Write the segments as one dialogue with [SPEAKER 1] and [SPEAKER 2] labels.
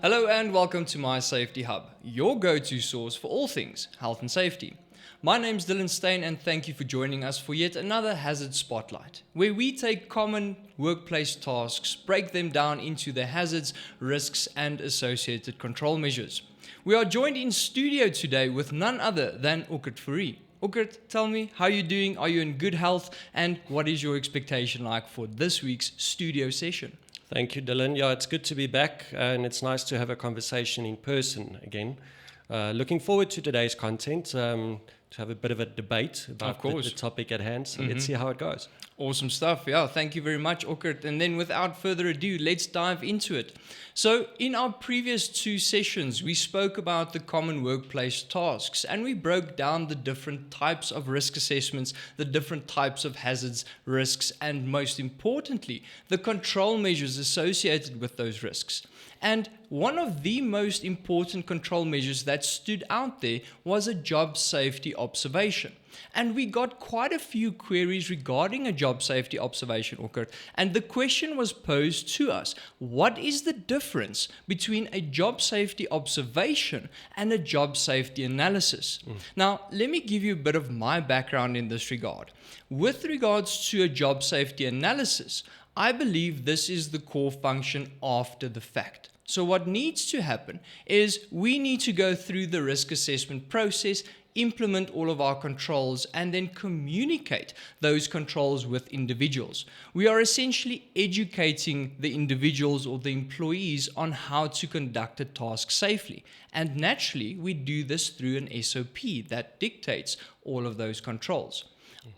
[SPEAKER 1] Hello and welcome to My Safety Hub, your go-to source for all things health and safety. My name's Dylan Steyn and thank you for joining us for yet another Hazard Spotlight, where we take common workplace tasks, break them down into their hazards, risks and associated control measures. We are joined in studio today with none other than Ukert Fourie. Ukert, tell me, how are you doing? Are you in good health? And what is your expectation like for this week's studio session?
[SPEAKER 2] Thank you, Dylan. Yeah, it's good to be back, and it's nice to have a conversation in person again. Looking forward to today's content, to have a bit of a debate about the topic at hand. So let's see how it goes.
[SPEAKER 1] Awesome stuff. Yeah, thank you very much, Ukert. And then without further ado, let's dive into it. So in our previous two sessions, we spoke about the common workplace tasks and we broke down the different types of risk assessments, the different types of hazards, risks, and most importantly, the control measures associated with those risks. And one of the most important control measures that stood out there was a job safety observation. And we got quite a few queries regarding a job safety observation, Ukert. And the question was posed to us: what is the difference between a job safety observation and a job safety analysis? Now, let me give you a bit of my background in this regard. With regards to a job safety analysis, I believe this is the core function after the fact. So what needs to happen is we need to go through the risk assessment process, implement all of our controls, and then communicate those controls with individuals. We are essentially educating the individuals or the employees on how to conduct a task safely. And naturally, we do this through an SOP that dictates all of those controls.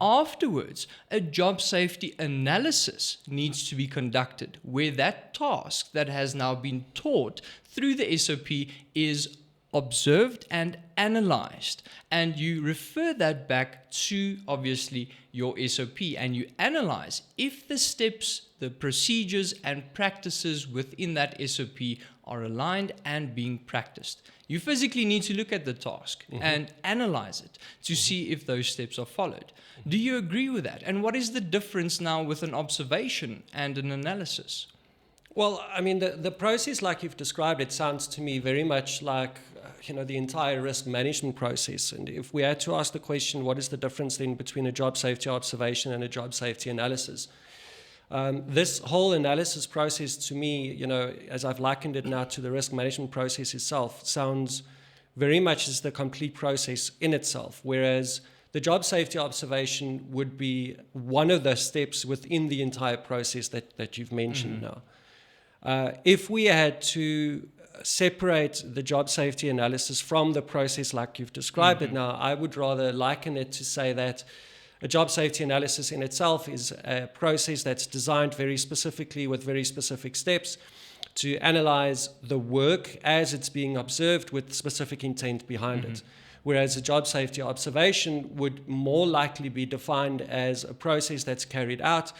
[SPEAKER 1] Afterwards, a job safety analysis needs to be conducted where that task that has now been taught through the SOP is observed and analyzed, and you refer that back to obviously your SOP and you analyze if the steps, the procedures and practices within that SOP are aligned and being practiced. You physically need to look at the task and analyze it to see if those steps are followed. Do you agree with that? And what is the difference now with an observation and an analysis?
[SPEAKER 2] Well, I mean, the process like you've described it sounds to me very much like the entire risk management process. And if we had to ask the question, what is the difference then between a job safety observation and a job safety analysis? This whole analysis process to me, as I've likened it now to the risk management process itself, sounds very much as the complete process in itself, whereas the job safety observation would be one of the steps within the entire process that you've mentioned now. If we had to separate the job safety analysis from the process like you've described it now, I would rather liken it to say that a job safety analysis in itself is a process that's designed very specifically with very specific steps to analyze the work as it's being observed with specific intent behind it. Whereas a job safety observation would more likely be defined as a process that's carried out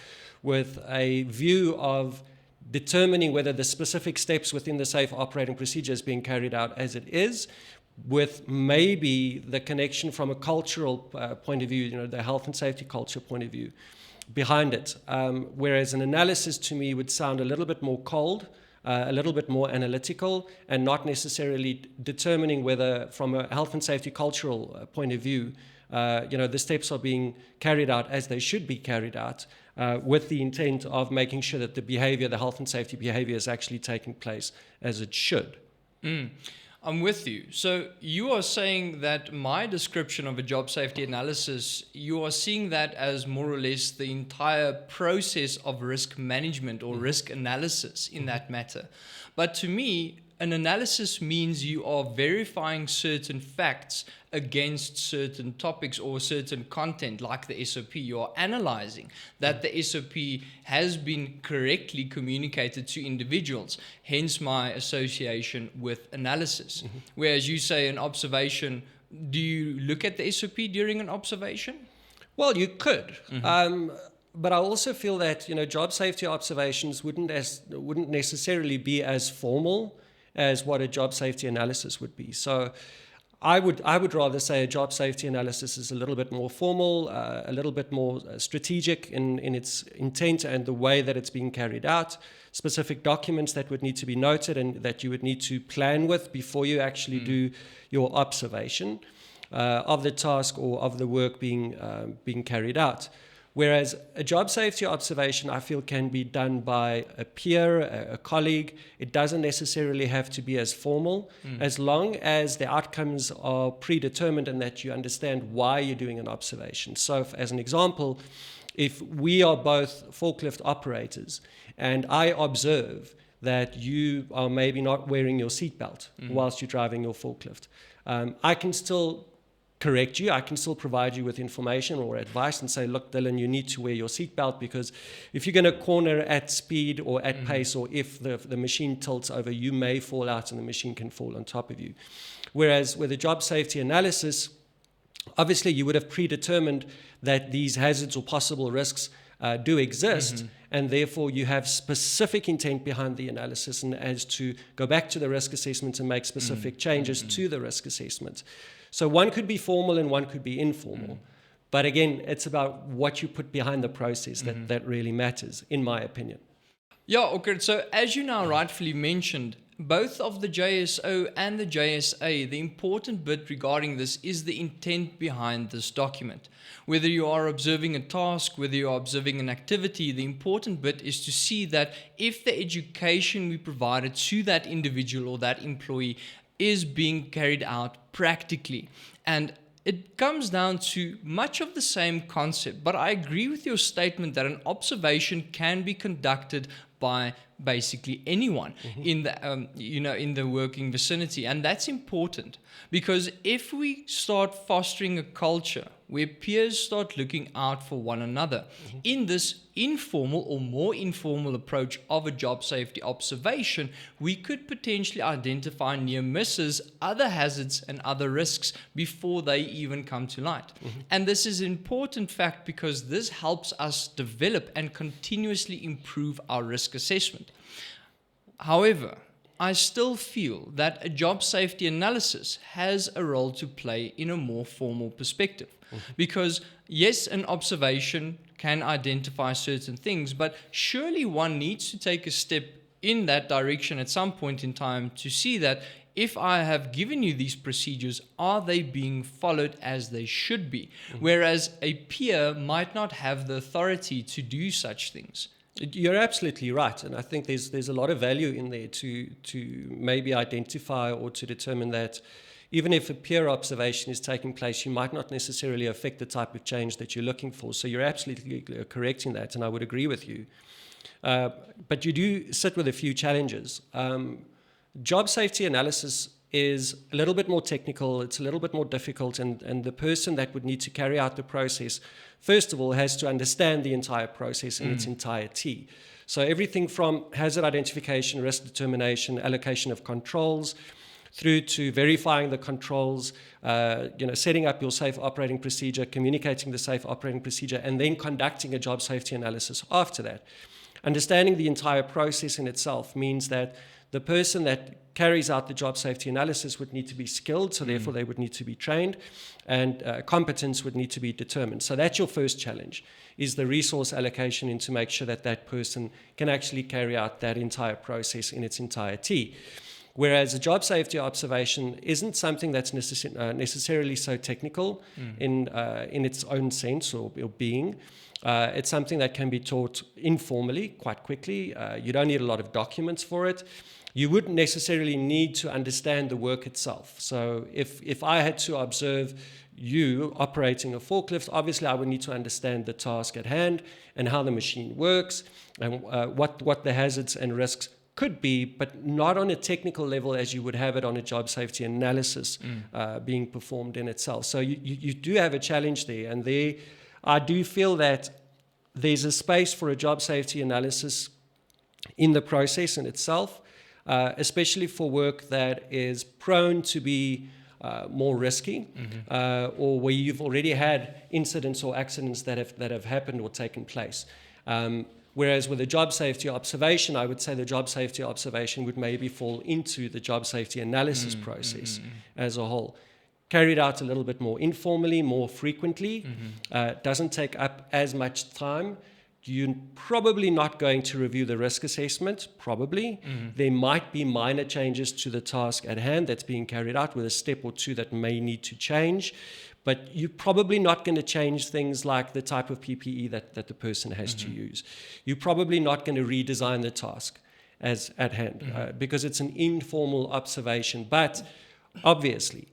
[SPEAKER 2] with a view of determining whether the specific steps within the safe operating procedure is being carried out as it is, with maybe the connection from a cultural point of view, the health and safety culture point of view behind it. Whereas an analysis to me would sound a little bit more cold, a little bit more analytical, and not necessarily determining whether from a health and safety cultural point of view, the steps are being carried out as they should be carried out, with the intent of making sure that the behavior, the health and safety behavior, is actually taking place as it should.
[SPEAKER 1] I'm with you. So you are saying that my description of a job safety analysis, you are seeing that as more or less the entire process of risk management or risk analysis in that matter. But to me, an analysis means you are verifying certain facts against certain topics or certain content like the SOP. You are analyzing that the SOP has been correctly communicated to individuals, hence my association with analysis. Whereas you say an observation, do you look at the SOP during an observation?
[SPEAKER 2] Well, you could. But I also feel that job safety observations wouldn't necessarily be as formal as what a job safety analysis would be. So I would rather say a job safety analysis is a little bit more formal, a little bit more strategic in its intent and the way that it's being carried out, specific documents that would need to be noted and that you would need to plan with before you actually do your observation of the task or of the work being carried out. Whereas a job safety observation, I feel, can be done by a peer, a colleague. It doesn't necessarily have to be as formal, as long as the outcomes are predetermined and that you understand why you're doing an observation. So, as an example, if we are both forklift operators and I observe that you are maybe not wearing your seatbelt whilst you're driving your forklift, I can still correct you. I can still provide you with information or advice and say, look, Dylan, you need to wear your seatbelt, because if you're going to corner at speed or at pace, or if the machine tilts over, you may fall out and the machine can fall on top of you. Whereas with a job safety analysis, obviously you would have predetermined that these hazards or possible risks do exist, and therefore you have specific intent behind the analysis and as to go back to the risk assessment and make specific changes to the risk assessment. So one could be formal and one could be informal. But again, it's about what you put behind the process that really matters, in my opinion.
[SPEAKER 1] Yeah, okay. So as you now rightfully mentioned, both of the JSO and the JSA, the important bit regarding this is the intent behind this document. Whether you are observing a task, whether you are observing an activity, the important bit is to see that if the education we provided to that individual or that employee is being carried out practically. And it comes down to much of the same concept, but I agree with your statement that an observation can be conducted by basically anyone in the in the working vicinity, and that's important, because if we start fostering a culture where peers start looking out for one another in this informal or more informal approach of a job safety observation, we could potentially identify near misses, other hazards and other risks before they even come to light. And this is an important fact because this helps us develop and continuously improve our risk assessment. However, I still feel that a job safety analysis has a role to play in a more formal perspective. Because yes, an observation can identify certain things, but surely one needs to take a step in that direction at some point in time to see that if I have given you these procedures, are they being followed as they should be? Whereas a peer might not have the authority to do such things.
[SPEAKER 2] You're absolutely right, and I think there's a lot of value in there to maybe identify or to determine that even if a peer observation is taking place, you might not necessarily affect the type of change that you're looking for. So you're absolutely correct in that, and I would agree with you. But you do sit with a few challenges. Job safety analysis is a little bit more technical, it's a little bit more difficult, and the person that would need to carry out the process, first of all, has to understand the entire process in its entirety. So everything from hazard identification, risk determination, allocation of controls, through to verifying the controls, setting up your safe operating procedure, communicating the safe operating procedure, and then conducting a job safety analysis after that. Understanding the entire process in itself means that the person that carries out the job safety analysis would need to be skilled, so therefore they would need to be trained, and competence would need to be determined. So that's your first challenge, is the resource allocation in to make sure that that person can actually carry out that entire process in its entirety. Whereas a job safety observation isn't something that's necessarily so technical in its own sense or being. It's something that can be taught informally quite quickly. You don't need a lot of documents for it. You wouldn't necessarily need to understand the work itself. So if I had to observe you operating a forklift, obviously I would need to understand the task at hand and how the machine works and what the hazards and risks could be, but not on a technical level as you would have it on a job safety analysis being performed in itself. So you do have a challenge there, and there I do feel that there's a space for a job safety analysis in the process in itself, especially for work that is prone to be more risky, or where you've already had incidents or accidents that have happened or taken place. Whereas with a job safety observation, I would say the job safety observation would maybe fall into the job safety analysis process as a whole. carried out a little bit more informally, more frequently, doesn't take up as much time. You're probably not going to review the risk assessment, probably. There might be minor changes to the task at hand that's being carried out with a step or two that may need to change. But you're probably not going to change things like the type of PPE that the person has to use. You're probably not going to redesign the task as at hand because it's an informal observation. But obviously,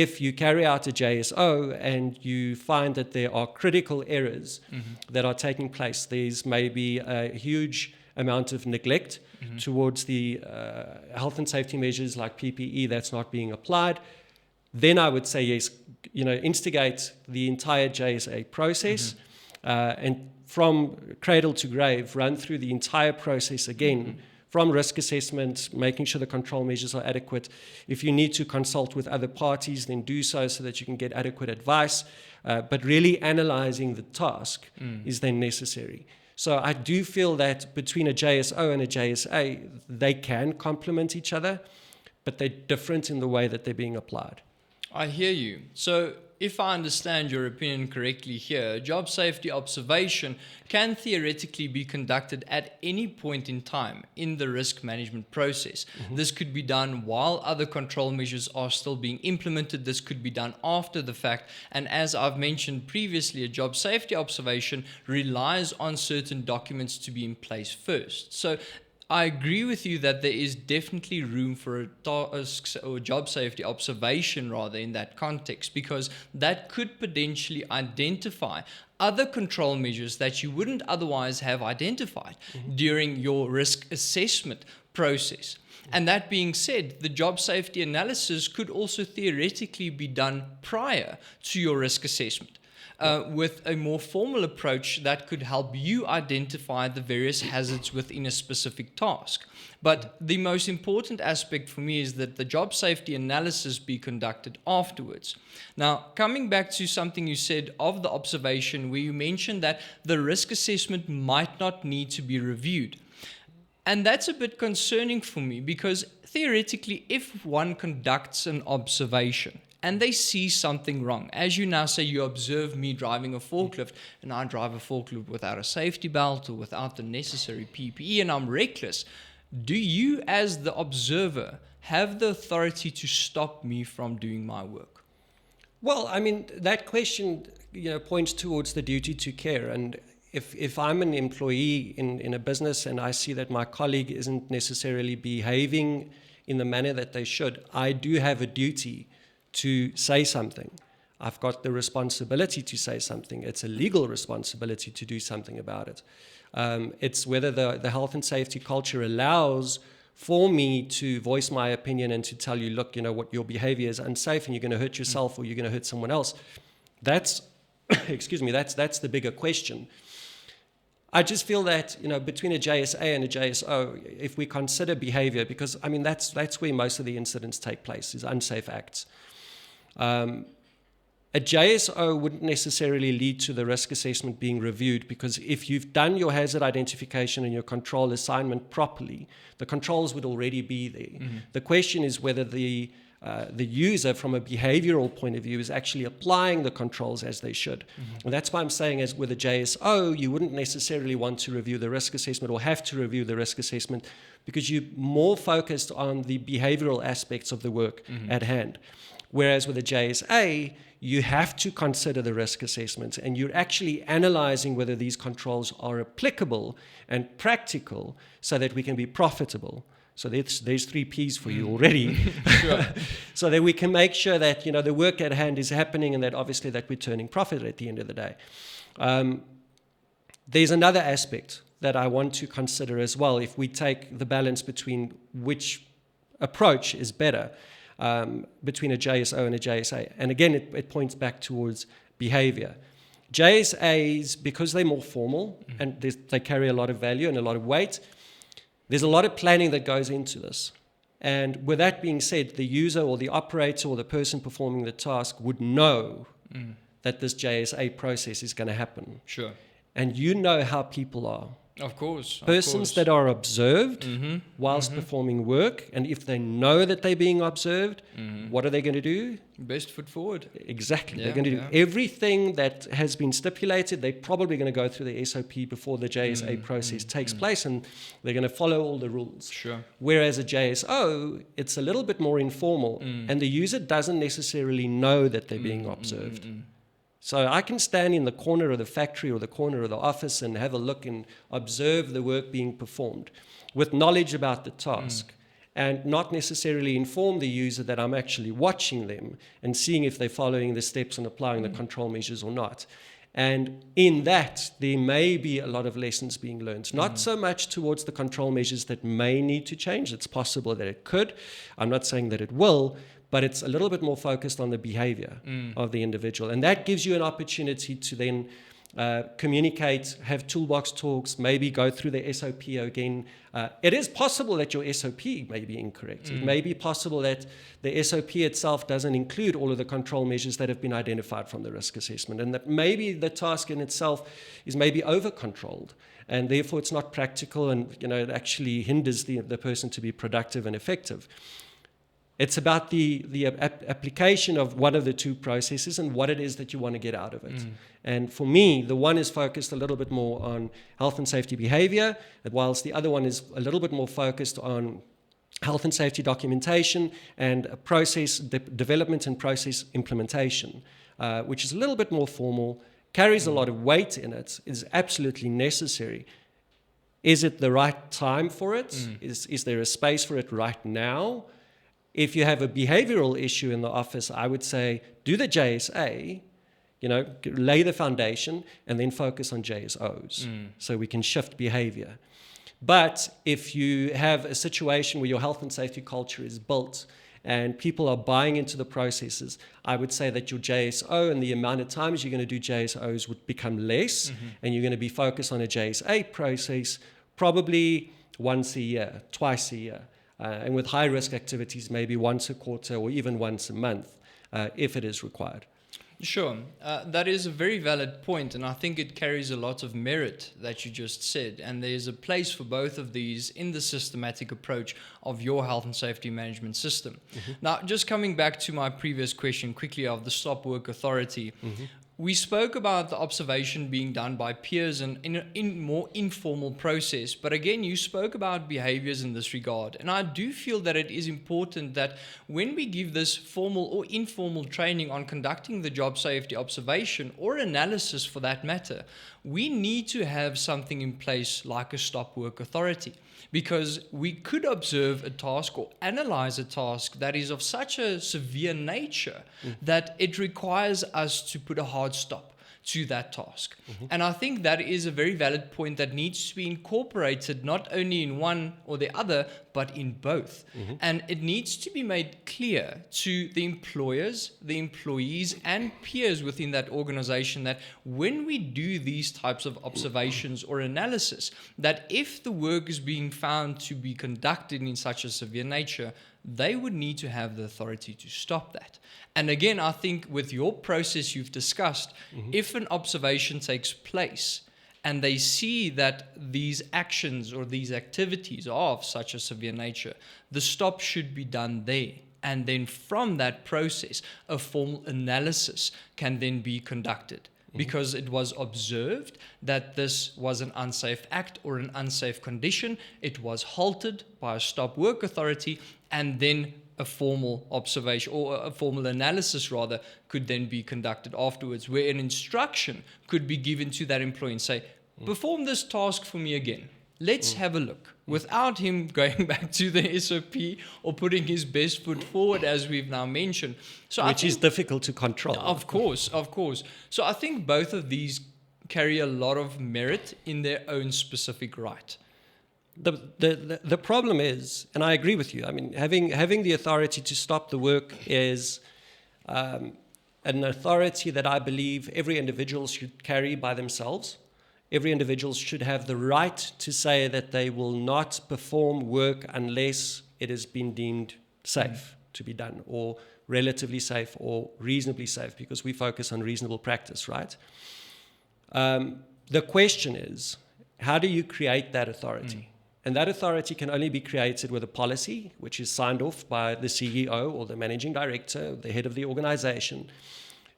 [SPEAKER 2] if you carry out a JSO and you find that there are critical errors that are taking place, there's maybe a huge amount of neglect towards the health and safety measures like PPE that's not being applied, then I would say yes, instigate the entire JSA process and from cradle to grave, run through the entire process again, from risk assessment, making sure the control measures are adequate. If you need to consult with other parties, then do so that you can get adequate advice. But really analyzing the task is then necessary. So I do feel that between a JSO and a JSA, they can complement each other, but they're different in the way that they're being applied.
[SPEAKER 1] I hear you. So if I understand your opinion correctly here, job safety observation can theoretically be conducted at any point in time in the risk management process. This could be done while other control measures are still being implemented. This could be done after the fact. And as I've mentioned previously, a job safety observation relies on certain documents to be in place first. So I agree with you that there is definitely room for a task or job safety observation rather in that context, because that could potentially identify other control measures that you wouldn't otherwise have identified during your risk assessment process. And that being said, the job safety analysis could also theoretically be done prior to your risk assessment. With a more formal approach that could help you identify the various hazards within a specific task. But the most important aspect for me is that the job safety analysis be conducted afterwards. Now, coming back to something you said of the observation where you mentioned that the risk assessment might not need to be reviewed. And that's a bit concerning for me because theoretically, if one conducts an observation and they see something wrong. As you now say, you observe me driving a forklift and I drive a forklift without a safety belt or without the necessary PPE and I'm reckless. Do you as the observer have the authority to stop me from doing my work?
[SPEAKER 2] Well, I mean, that question points towards the duty to care. And if I'm an employee in a business and I see that my colleague isn't necessarily behaving in the manner that they should, I do have a duty to say something. I've got the responsibility to say something. It's a legal responsibility to do something about it. It's whether the health and safety culture allows for me to voice my opinion and to tell you, look, what your behavior is unsafe and you're going to hurt yourself or you're going to hurt someone else. That's, excuse me, that's the bigger question. I just feel that, between a JSA and a JSO, if we consider behavior, because, I mean, that's where most of the incidents take place, is unsafe acts. A JSO wouldn't necessarily lead to the risk assessment being reviewed because if you've done your hazard identification and your control assignment properly, the controls would already be there. The question is whether the user, from a behavioral point of view, is actually applying the controls as they should. And that's why I'm saying, as with a JSO, you wouldn't necessarily want to review the risk assessment or have to review the risk assessment because you're more focused on the behavioral aspects of the work at hand. Whereas with a JSA, you have to consider the risk assessments and you're actually analyzing whether these controls are applicable and practical so that we can be profitable. So there's 3 Ps for you already.
[SPEAKER 1] Sure.
[SPEAKER 2] So that we can make sure that the work at hand is happening and that obviously that we're turning profit at the end of the day. There's another aspect that I want to consider as well if we take the balance between which approach is better. Between a JSO and a JSA. And again, it points back towards behavior. JSAs, because they're more formal and they carry a lot of value and a lot of weight, there's a lot of planning that goes into this. And with that being said, the user or the operator or the person performing the task would know that this JSA process is going to happen.
[SPEAKER 1] Sure.
[SPEAKER 2] And you know how people are.
[SPEAKER 1] Of course.
[SPEAKER 2] Persons that are observed
[SPEAKER 1] Mm-hmm.
[SPEAKER 2] whilst performing work, and if they know that they're being observed, what are they going to do?
[SPEAKER 1] Best foot forward.
[SPEAKER 2] Exactly.
[SPEAKER 1] Yeah,
[SPEAKER 2] They're going to do
[SPEAKER 1] yeah.
[SPEAKER 2] everything that has been stipulated. They're probably going to go through the SOP before the JSA process takes place, and they're going to follow all the rules.
[SPEAKER 1] Sure.
[SPEAKER 2] Whereas a JSO, it's a little bit more informal, and the user doesn't necessarily know that they're being observed. So I can stand in the corner of the factory or the corner of the office and have a look and observe the work being performed with knowledge about the task, and not necessarily inform the user that I'm actually watching them and seeing if they're following the steps and applying the control measures or not. And in that, there may be a lot of lessons being learned, not so much towards the control measures that may need to change. It's possible that it could. I'm not saying that it will, but it's a little bit more focused on the behavior of the individual. And that gives you an opportunity to then communicate, have toolbox talks, maybe go through the SOP again. It is possible that your SOP may be incorrect. It may be possible that the SOP itself doesn't include all of the control measures that have been identified from the risk assessment, and that maybe the task in itself is maybe over-controlled, and therefore it's not practical, and it actually hinders the person to be productive and effective. It's about the application of one of the two processes and what it is that you want to get out of it. And for me, the one is focused a little bit more on health and safety behavior, whilst the other one is a little bit more focused on health and safety documentation and process development and process implementation, which is a little bit more formal, carries a lot of weight in it, is absolutely necessary. Is it the right time for it? Is there a space for it right now? If you have a behavioral issue in the office, I would say do the JSA, lay the foundation, and then focus on JSOs so we can shift behavior. But if you have a situation where your health and safety culture is built and people are buying into the processes, I would say that your JSO and the amount of times you're going to do JSOs would become less, and you're going to be focused on a JSA process probably once a year, twice a year. And with high-risk activities, maybe once a quarter or even once a month, if it is required.
[SPEAKER 1] Sure. That is a very valid point, and I think it carries a lot of merit that you just said. And there's a place for both of these in the systematic approach of your health and safety management system. Now, just coming back to my previous question quickly of the stop work authority, we spoke about the observation being done by peers and in more informal process. But again, you spoke about behaviors in this regard. And I do feel that it is important that when we give this formal or informal training on conducting the job safety observation or analysis for that matter, we need to have something in place like a stop work authority. Because we could observe a task or analyze a task that is of such a severe nature that it requires us to put a hard stop to that task. And I think that is a very valid point that needs to be incorporated not only in one or the other, but in both. And it needs to be made clear to the employers, the employees, and peers within that organization that when we do these types of observations or analysis, that if the work is being found to be conducted in such a severe nature, they would need to have the authority to stop that. And again, I think with your process you've discussed, if an observation takes place and they see that these actions or these activities are of such a severe nature, the stop should be done there. And then from that process, a formal analysis can then be conducted. Because it was observed that this was an unsafe act or an unsafe condition, it was halted by a stop work authority, and then a formal observation or a formal analysis rather could then be conducted afterwards, where an instruction could be given to that employee and say, perform this task for me again. Let's have a look, without him going back to the SOP or putting his best foot forward, as we've now mentioned. So
[SPEAKER 2] Which is difficult to control.
[SPEAKER 1] Of course. So I think both of these carry a lot of merit in their own specific right.
[SPEAKER 2] The problem is, and I agree with you, I mean, having the authority to stop the work is an authority that I believe every individual should carry by themselves. Every individual should have the right to say that they will not perform work unless it has been deemed safe to be done, or relatively safe or reasonably safe, because we focus on reasonable practice, right? The question is, how do you create that authority? And that authority can only be created with a policy, which is signed off by the CEO or the managing director, the head of the organization,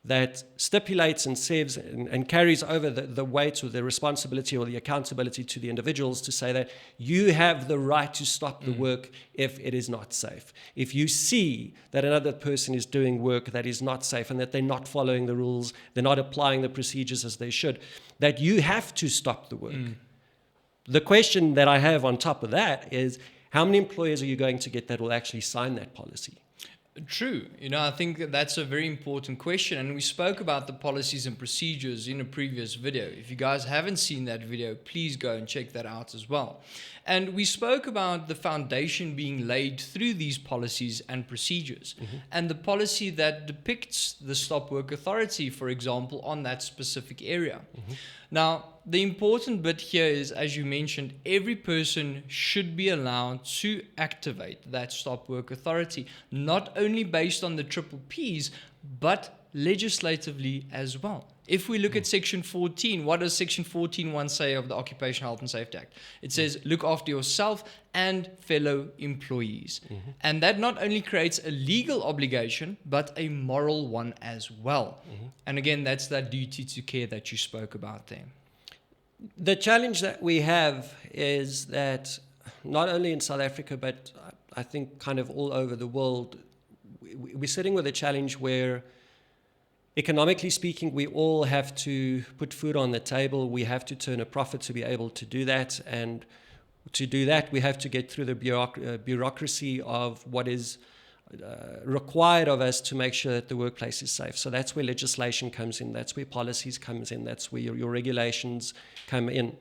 [SPEAKER 2] that stipulates and says and carries over the weight or the responsibility or the accountability to the individuals to say that you have the right to stop the work if it is not safe. If you see that another person is doing work that is not safe and that they're not following the rules, they're not applying the procedures as they should, that you have to stop the work. The question that I have on top of that is, how many employers are you going to get that will actually sign that policy?
[SPEAKER 1] True. I think that's a very important question. And we spoke about the policies and procedures in a previous video. If you guys haven't seen that video, please go and check that out as well. And we spoke about the foundation being laid through these policies and procedures. And the policy that depicts the stop work authority, for example, on that specific area. Now, the important bit here is, as you mentioned, every person should be allowed to activate that stop work authority, not only based on the triple Ps, but legislatively as well. If we look at Section 14, what does Section 14.1 say of the Occupational Health and Safety Act? It says, look after yourself and fellow employees. And that not only creates a legal obligation, but a moral one as well. And again, that's that duty to care that you spoke about there.
[SPEAKER 2] The challenge that we have is that not only in South Africa, but I think kind of all over the world, we're sitting with a challenge where, economically speaking, we all have to put food on the table. We have to turn a profit to be able to do that. And to do that, we have to get through the bureaucracy of what is required of us to make sure that the workplace is safe. So that's where legislation comes in. That's where policies comes in. That's where your regulations come in,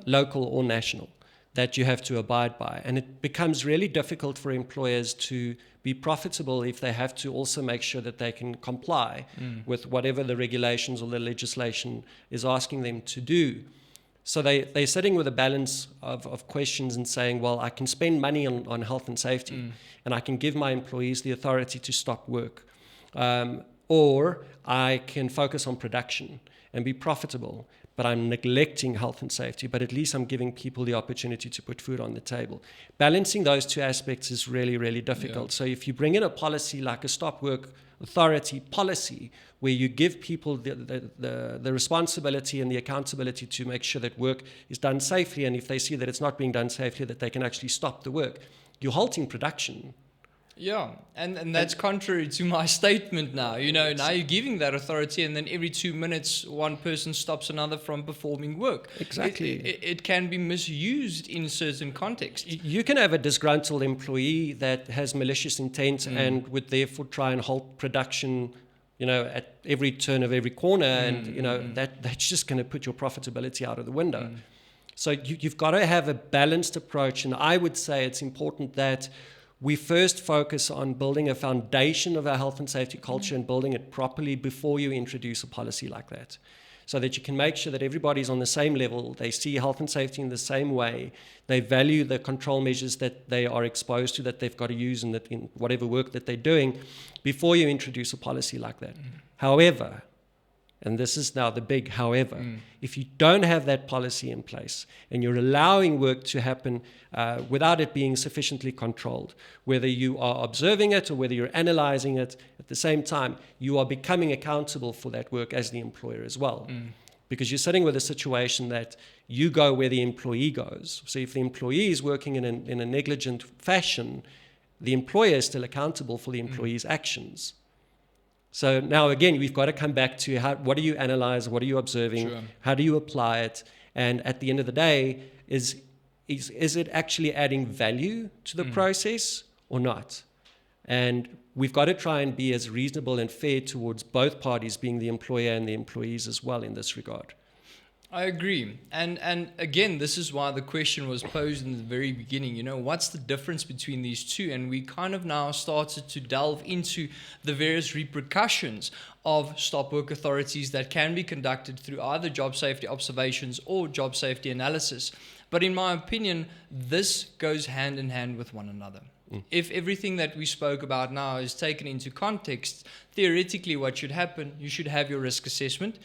[SPEAKER 2] local or national, that you have to abide by. And it becomes really difficult for employers to be profitable if they have to also make sure that they can comply with whatever the regulations or the legislation is asking them to do. So they're sitting with a balance of questions and saying, well, I can spend money on health and safety and I can give my employees the authority to stop work. Or I can focus on production and be profitable, but I'm neglecting health and safety, but at least I'm giving people the opportunity to put food on the table. Balancing those two aspects is really, really difficult. So if you bring in a policy like a stop work authority policy, where you give people the responsibility and the accountability to make sure that work is done safely, and if they see that it's not being done safely, that they can actually stop the work, you're halting production.
[SPEAKER 1] Yeah, and that's contrary to my statement now. Now you're giving that authority, and then every 2 minutes, one person stops another from performing work.
[SPEAKER 2] Exactly.
[SPEAKER 1] It can be misused in certain contexts.
[SPEAKER 2] You can have a disgruntled employee that has malicious intent and would therefore try and halt production, at every turn of every corner, and that's just going to put your profitability out of the window. So you've got to have a balanced approach, and I would say it's important that we first focus on building a foundation of our health and safety culture and building it properly before you introduce a policy like that, so that you can make sure that everybody's on the same level, they see health and safety in the same way, they value the control measures that they are exposed to, that they've got to use in whatever work that they're doing, before you introduce a policy like that. However, and this is now the big however, if you don't have that policy in place and you're allowing work to happen without it being sufficiently controlled, whether you are observing it or whether you're analyzing it, at the same time, you are becoming accountable for that work as the employer as well. Because you're sitting with a situation that you go where the employee goes. So if the employee is working in a negligent fashion, the employer is still accountable for the employee's actions. So now, again, we've got to come back to what do you analyze, what are you observing, how do you apply it, and at the end of the day, is it actually adding value to the process or not? And we've got to try and be as reasonable and fair towards both parties, being the employer and the employees as well in this regard.
[SPEAKER 1] I agree. And again, this is why the question was posed in the very beginning, what's the difference between these two? And we kind of now started to delve into the various repercussions of stop work authorities that can be conducted through either job safety observations or job safety analysis. But in my opinion, this goes hand in hand with one another. If everything that we spoke about now is taken into context, theoretically what should happen, you should have your risk assessment,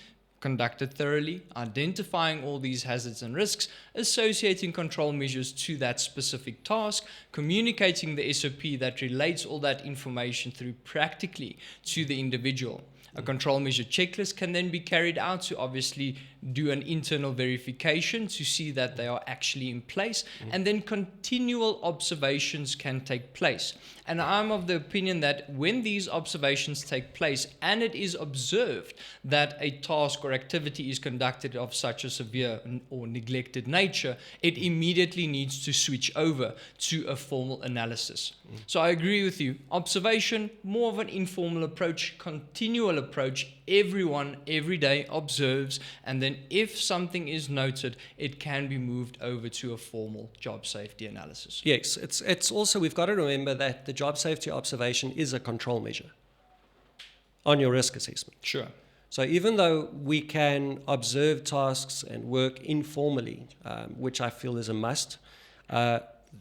[SPEAKER 1] conducted thoroughly, identifying all these hazards and risks, associating control measures to that specific task, communicating the SOP that relates all that information through practically to the individual. A control measure checklist can then be carried out to obviously do an internal verification to see that they are actually in place, and then continual observations can take place. And I'm of the opinion that when these observations take place and it is observed that a task or activity is conducted of such a severe or neglected nature, it immediately needs to switch over to a formal analysis. So I agree with you. Observation, more of an informal approach, continual approach. Everyone every day observes, and then if something is noted, it can be moved over to a formal job safety analysis.
[SPEAKER 2] Yes, it's also, we've got to remember that the job safety observation is a control measure on your risk assessment.
[SPEAKER 1] Sure.
[SPEAKER 2] So even though we can observe tasks and work informally, which I feel is a must,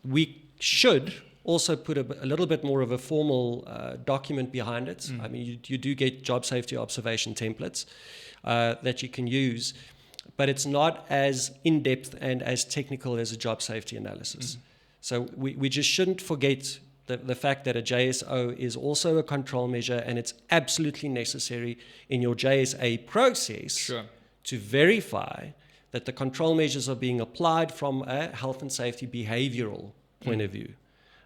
[SPEAKER 2] we should also put a little bit more of a formal document behind it. I mean, you do get job safety observation templates that you can use, but it's not as in-depth and as technical as a job safety analysis. So we just shouldn't forget the fact that a JSO is also a control measure, and it's absolutely necessary in your JSA process to verify that the control measures are being applied from a health and safety behavioral point of view.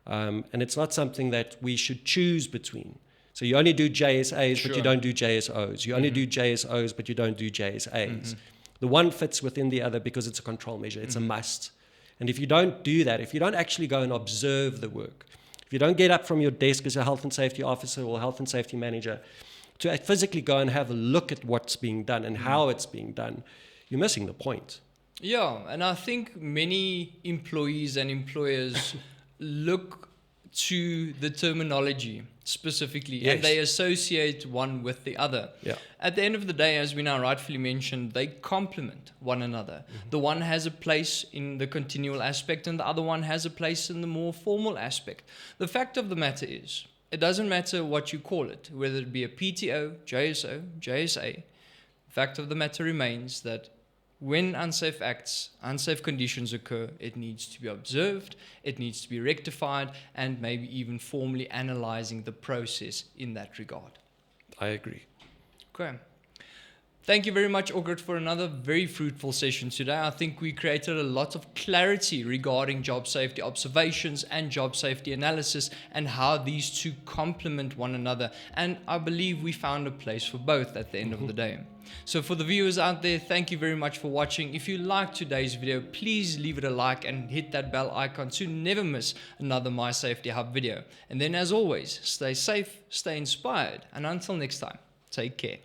[SPEAKER 2] And it's not something that we should choose between. So you only do JSAs, but you don't do JSOs. You only do JSOs, but you don't do JSAs. The one fits within the other because it's a control measure. It's a must. And if you don't do that, if you don't actually go and observe the work, if you don't get up from your desk as a health and safety officer or health and safety manager to physically go and have a look at what's being done and how it's being done, you're missing the point.
[SPEAKER 1] Yeah, and I think many employees and employers look to the terminology specifically, and they associate one with the other. At the end of the day, as we now rightfully mentioned, they complement one another. The one has a place in the continual aspect, and the other one has a place in the more formal aspect. The fact of the matter is, it doesn't matter what you call it, whether it be a PTO, JSO, JSA. The fact of the matter remains that when unsafe acts, unsafe conditions occur, it needs to be observed, it needs to be rectified, and maybe even formally analyzing the process in that regard.
[SPEAKER 2] I agree.
[SPEAKER 1] Okay. Thank you very much, Ogert, for another very fruitful session today. I think we created a lot of clarity regarding job safety observations and job safety analysis and how these two complement one another. And I believe we found a place for both at the end of the day. So for the viewers out there, thank you very much for watching. If you liked today's video, please leave it a like and hit that bell icon to never miss another My Safety Hub video. And then as always, stay safe, stay inspired, and until next time, take care.